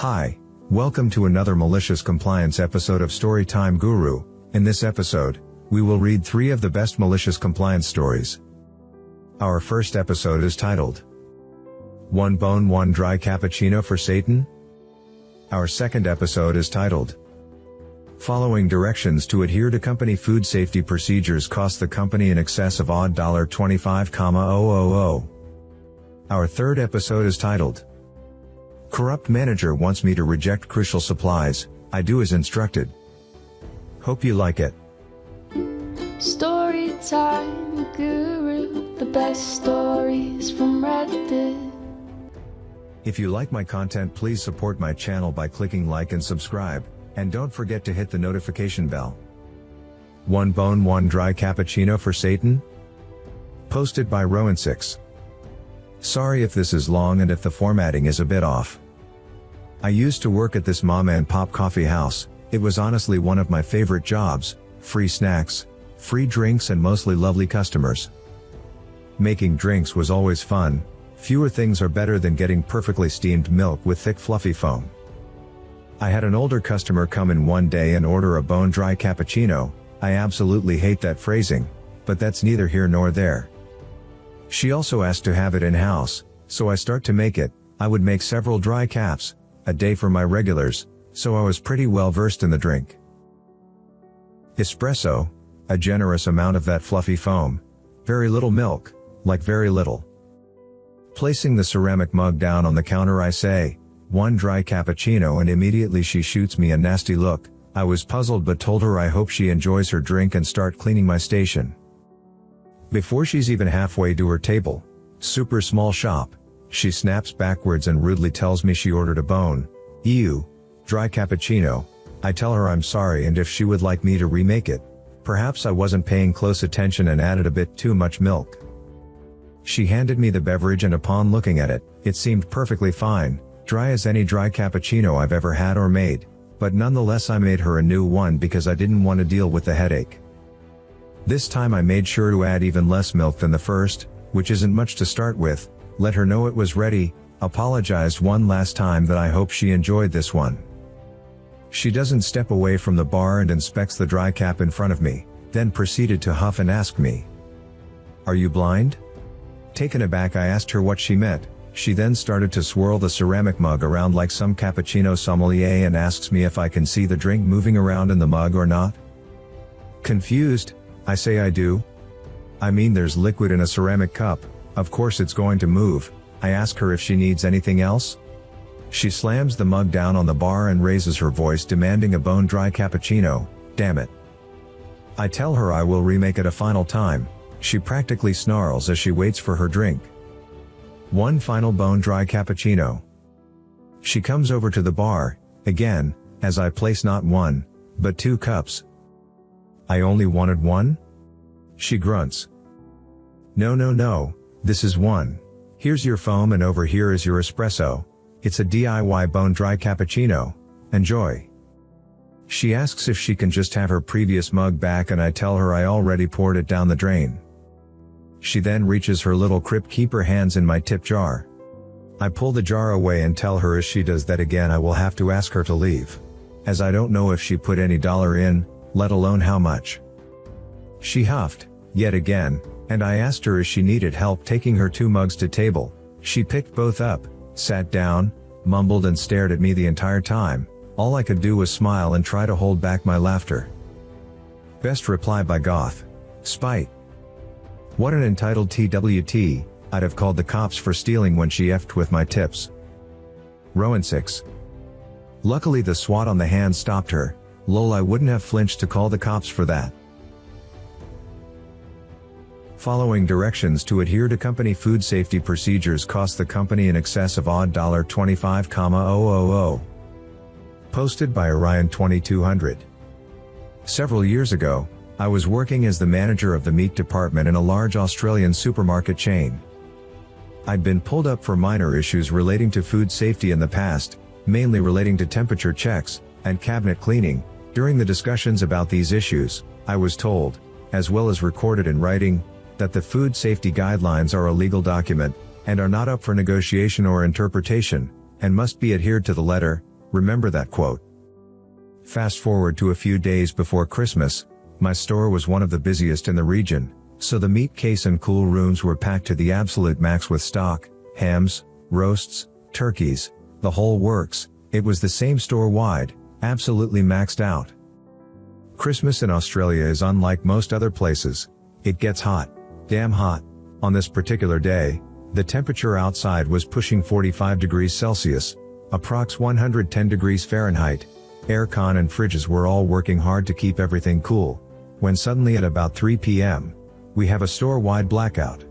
Hi, welcome to another Malicious Compliance episode of StorytimeGuru. In this episode, we will read 3 of the best malicious compliance stories. Our first episode is titled, 1 Bone 1 Dry Cappuccino for Satan. Our second episode is titled, Following directions to adhere to company food safety procedures cost the company in excess of odd $25,000. Our third episode is titled, Corrupt Manager Wants Me to Reject Crucial Supplies, I Do As Instructed. Hope you like it. Storytime Guru, the best stories from Reddit. If you like my content, please support my channel by clicking like and subscribe, and don't forget to hit the notification bell. 1 Bone 1 Dry Cappuccino for Satan? Posted by Rowan6. Sorry if this is long and if the formatting is a bit off. I used to work at this mom and pop coffee house. It was honestly one of my favorite jobs: free snacks, free drinks and mostly lovely customers. Making drinks was always fun. Fewer things are better than getting perfectly steamed milk with thick fluffy foam. I had an older customer come in one day and order a bone dry cappuccino. I absolutely hate that phrasing, but that's neither here nor there. She also asked to have it in-house, so I start to make it. I would make several dry caps a day for my regulars, so I was pretty well versed in the drink. Espresso, a generous amount of that fluffy foam. Very little milk, like very little. Placing the ceramic mug down on the counter, I say, 1 dry cappuccino, and immediately she shoots me a nasty look. I was puzzled but told her I hope she enjoys her drink and start cleaning my station. Before she's even halfway to her table, super small shop, she snaps backwards and rudely tells me she ordered a bone, dry cappuccino. I tell her I'm sorry and if she would like me to remake it. Perhaps I wasn't paying close attention and added a bit too much milk. She handed me the beverage and upon looking at it, it seemed perfectly fine, dry as any dry cappuccino I've ever had or made, but nonetheless I made her a new one because I didn't want to deal with the headache. This time I made sure to add even less milk than the first, which isn't much to start with, let her know it was ready, apologized one last time that I hope she enjoyed this one. She doesn't step away from the bar and inspects the dry cap in front of me, then proceeded to huff and ask me, "Are you blind?" Taken aback, I asked her what she meant. She then started to swirl the ceramic mug around like some cappuccino sommelier and asks me if I can see the drink moving around in the mug or not. Confused, I say I do. I mean, there's liquid in a ceramic cup, of course it's going to move. I ask her if she needs anything else. She slams the mug down on the bar and raises her voice demanding a bone dry cappuccino. Damn it. I tell her I will remake it a final time. She practically snarls as she waits for her drink. 1 final bone dry cappuccino. She comes over to the bar, again, as I place not 1, but 2 cups. I only wanted 1? She grunts. No, this is 1. Here's your foam and over here is your espresso. It's a DIY bone dry cappuccino. Enjoy. She asks if she can just have her previous mug back and I tell her I already poured it down the drain. She then reaches her little crypt keeper hands in my tip jar. I pull the jar away and tell her if she does that again I will have to ask her to leave, as I don't know if she put any dollar in, let alone how much. She huffed, yet again, and I asked her if she needed help taking her 2 mugs to table. She picked both up, sat down, mumbled and stared at me the entire time. All I could do was smile and try to hold back my laughter. Best reply by Goth. Spite. What an entitled TWT, I'd have called the cops for stealing when she effed with my tips. Rowan6. Luckily the SWAT on the hand stopped her. Lol, I wouldn't have flinched to call the cops for that. Following directions to adhere to company food safety procedures cost the company in excess of odd $25,000. Posted by Orion 2200. Several years ago, I was working as the manager of the meat department in a large Australian supermarket chain. I'd been pulled up for minor issues relating to food safety in the past, mainly relating to temperature checks and cabinet cleaning. During the discussions about these issues, I was told, as well as recorded in writing, that the food safety guidelines are a legal document, and are not up for negotiation or interpretation, and must be adhered to the letter. Remember that quote. Fast forward to a few days before Christmas, my store was one of the busiest in the region, so the meat case and cool rooms were packed to the absolute max with stock, hams, roasts, turkeys, the whole works. It was the same store-wide, absolutely maxed out. Christmas in Australia is unlike most other places. It gets hot, damn hot. On this particular day, the temperature outside was pushing 45 degrees Celsius, approx 110 degrees Fahrenheit. Aircon and fridges were all working hard to keep everything cool, when suddenly at about 3 p.m., we have a store-wide blackout.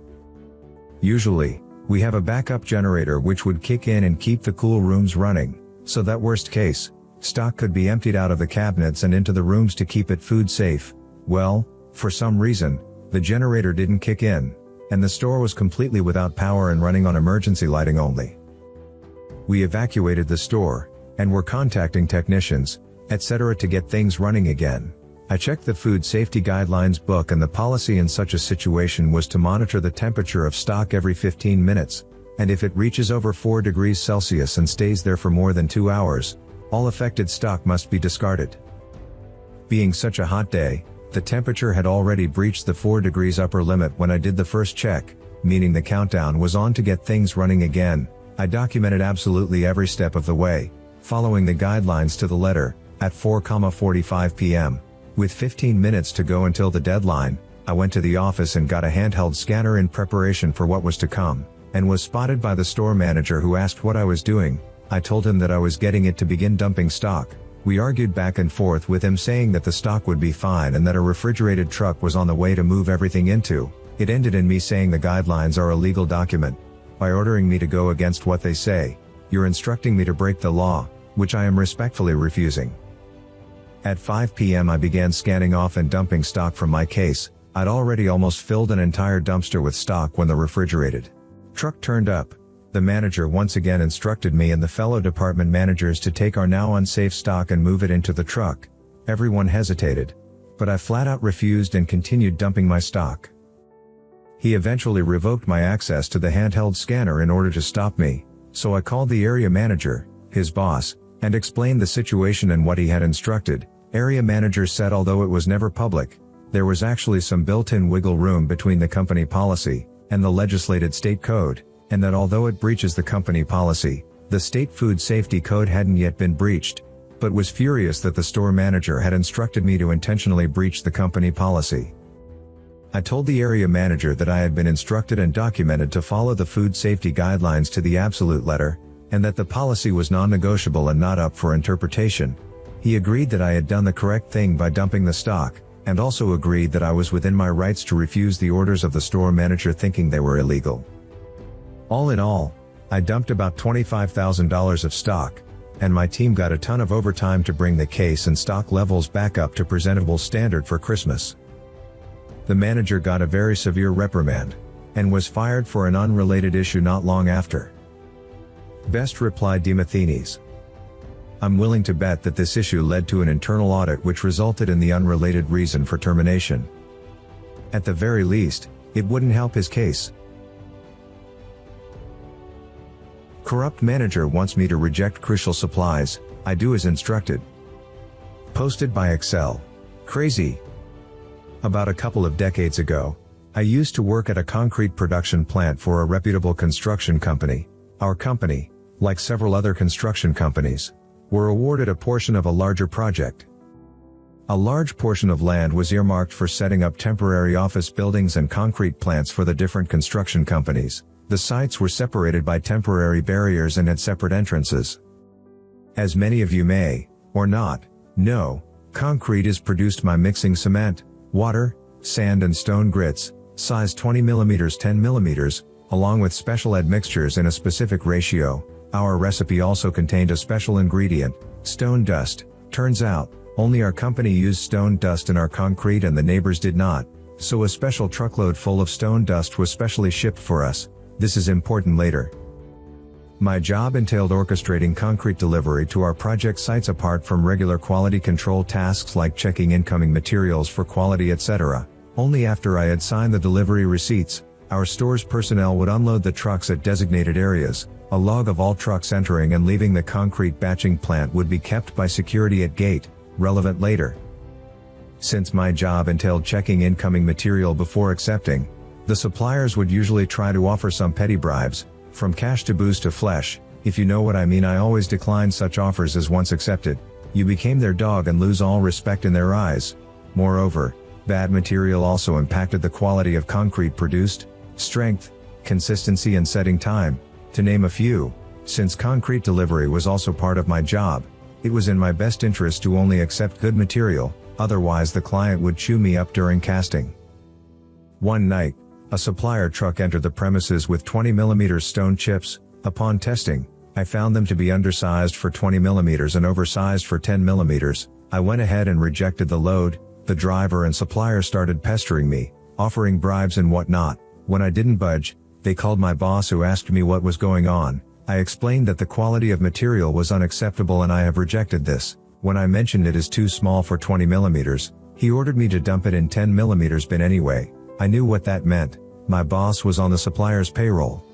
Usually, we have a backup generator which would kick in and keep the cool rooms running, so that worst case, stock could be emptied out of the cabinets and into the rooms to keep it food safe. Well, for some reason, the generator didn't kick in, and the store was completely without power and running on emergency lighting only. We evacuated the store, and were contacting technicians, etc. to get things running again. I checked the food safety guidelines book, and the policy in such a situation was to monitor the temperature of stock every 15 minutes, and if it reaches over 4 degrees Celsius and stays there for more than 2 hours, all affected stock must be discarded. Being such a hot day, the temperature had already breached the 4 degrees upper limit when I did the first check, meaning the countdown was on to get things running again. I documented absolutely every step of the way, following the guidelines to the letter. At 4:45 p.m., with 15 minutes to go until the deadline, I went to the office and got a handheld scanner in preparation for what was to come, and was spotted by the store manager, who asked what I was doing. I told him that I was getting it to begin dumping stock. We argued back and forth with him, saying that the stock would be fine and that a refrigerated truck was on the way to move everything into. It ended in me saying the guidelines are a legal document. By ordering me to go against what they say, you're instructing me to break the law, which I am respectfully refusing. At 5 p.m. I began scanning off and dumping stock from my case. I'd already almost filled an entire dumpster with stock when the refrigerated truck turned up. The manager once again instructed me and the fellow department managers to take our now unsafe stock and move it into the truck. Everyone hesitated, but I flat out refused and continued dumping my stock. He eventually revoked my access to the handheld scanner in order to stop me, so I called the area manager, his boss, and explained the situation and what he had instructed. Area manager said although it was never public, there was actually some built-in wiggle room between the company policy and the legislated state code, and that although it breaches the company policy, the state food safety code hadn't yet been breached, but was furious that the store manager had instructed me to intentionally breach the company policy. I told the area manager that I had been instructed and documented to follow the food safety guidelines to the absolute letter, and that the policy was non-negotiable and not up for interpretation. He agreed that I had done the correct thing by dumping the stock, and also agreed that I was within my rights to refuse the orders of the store manager, thinking they were illegal. All in all, I dumped about $25,000 of stock, and my team got a ton of overtime to bring the case and stock levels back up to presentable standard for Christmas. The manager got a very severe reprimand, and was fired for an unrelated issue not long after. Best reply Demosthenes. I'm willing to bet that this issue led to an internal audit which resulted in the unrelated reason for termination. At the very least, it wouldn't help his case. Corrupt manager wants me to reject crucial supplies. I do as instructed. Posted by Excel. Crazy. About a couple of decades ago, I used to work at a concrete production plant for a reputable construction company. Our company, like several other construction companies, were awarded a portion of a larger project. A large portion of land was earmarked for setting up temporary office buildings and concrete plants for the different construction companies. The sites were separated by temporary barriers and had separate entrances. As many of you may, or not, know, concrete is produced by mixing cement, water, sand and stone grits, size 20 mm 10 mm, along with special admixtures in a specific ratio. Our recipe also contained a special ingredient, stone dust. Turns out, only our company used stone dust in our concrete and the neighbors did not, so a special truckload full of stone dust was specially shipped for us. This is important later. My job entailed orchestrating concrete delivery to our project sites apart from regular quality control tasks like checking incoming materials for quality, etc. Only after I had signed the delivery receipts, our store's personnel would unload the trucks at designated areas, A log of all trucks entering and leaving the concrete batching plant would be kept by security at gate, relevant later. Since my job entailed checking incoming material before accepting, the suppliers would usually try to offer some petty bribes, from cash to booze to flesh. If you know what I mean. I always declined such offers, as once accepted, you became their dog and lose all respect in their eyes. Moreover, bad material also impacted the quality of concrete produced, strength, consistency and setting time, to name a few. Since concrete delivery was also part of my job, it was in my best interest to only accept good material, otherwise the client would chew me up during casting. One night, a supplier truck entered the premises with 20mm stone chips. Upon testing, I found them to be undersized for 20mm and oversized for 10mm. I went ahead and rejected the load. The driver and supplier started pestering me, offering bribes and whatnot. When I didn't budge, they called my boss, who asked me what was going on. I explained that the quality of material was unacceptable and I have rejected this. When I mentioned it is too small for 20mm, he ordered me to dump it in 10mm bin anyway. I knew what that meant. My boss was on the supplier's payroll.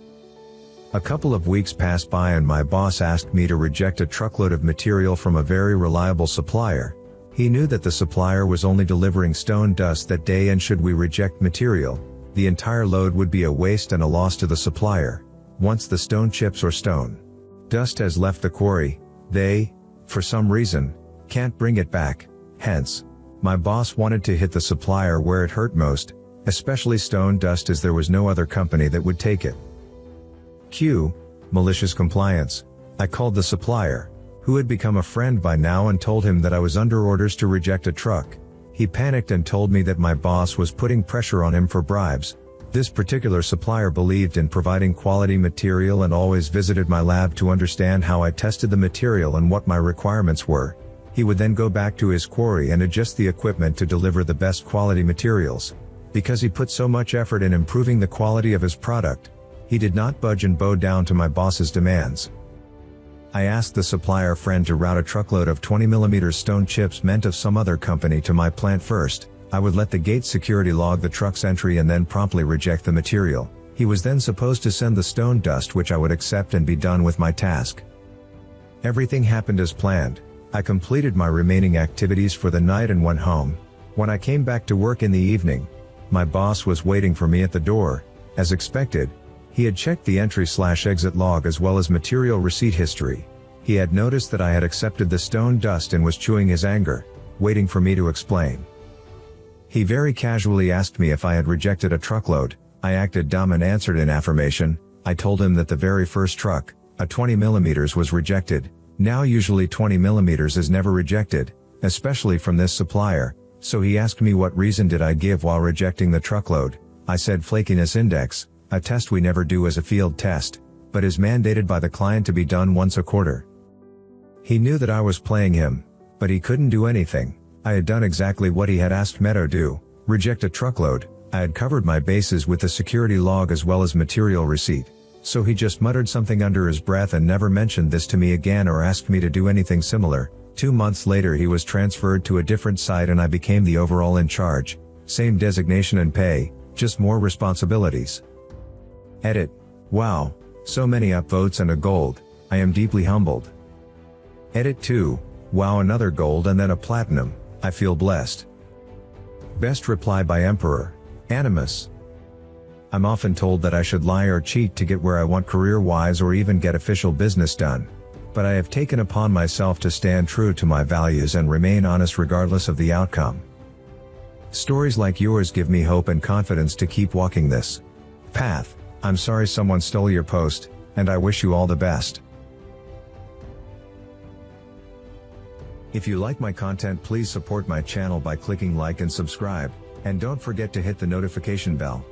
A couple of weeks passed by and my boss asked me to reject a truckload of material from a very reliable supplier. He knew that the supplier was only delivering stone dust that day, and should we reject material, the entire load would be a waste and a loss to the supplier. Once the stone chips or stone dust has left the quarry, they, for some reason, can't bring it back. Hence, my boss wanted to hit the supplier where it hurt most, especially stone dust, as there was no other company that would take it. Q. Malicious compliance. I called the supplier, who had become a friend by now, and told him that I was under orders to reject a truck. He panicked and told me that my boss was putting pressure on him for bribes. This particular supplier believed in providing quality material and always visited my lab to understand how I tested the material and what my requirements were. He would then go back to his quarry and adjust the equipment to deliver the best quality materials. Because he put so much effort in improving the quality of his product, he did not budge and bow down to my boss's demands. I asked the supplier friend to route a truckload of 20mm stone chips meant of some other company to my plant first. I would let the gate security log the truck's entry and then promptly reject the material. He was then supposed to send the stone dust, which I would accept and be done with my task. Everything happened as planned. I completed my remaining activities for the night and went home. When I came back to work in the evening, my boss was waiting for me at the door. As expected, he had checked the entry/exit log as well as material receipt history. He had noticed that I had accepted the stone dust and was chewing his anger, waiting for me to explain. He very casually asked me if I had rejected a truckload. I acted dumb and answered in affirmation. I told him that the very first truck, a 20mm, was rejected. Now usually 20mm is never rejected, especially from this supplier. So he asked me what reason did I give while rejecting the truckload. I said flakiness index, a test we never do as a field test, but is mandated by the client to be done once a quarter. He knew that I was playing him, but he couldn't do anything. I had done exactly what he had asked me to do, reject a truckload. I had covered my bases with the security log as well as material receipt. So he just muttered something under his breath and never mentioned this to me again or asked me to do anything similar. 2 months later he was transferred to a different site and I became the overall in charge. Same designation and pay, just more responsibilities. Edit. Wow, so many upvotes and a gold. I am deeply humbled. Edit 2. Wow, another gold and then a platinum. I feel blessed. Best reply by Emperor Animus. I'm often told that I should lie or cheat to get where I want career-wise or even get official business done. But I have taken upon myself to stand true to my values and remain honest regardless of the outcome. Stories like yours give me hope and confidence to keep walking this path. I'm sorry someone stole your post, and I wish you all the best. If you like my content, please support my channel by clicking like and subscribe, and don't forget to hit the notification bell.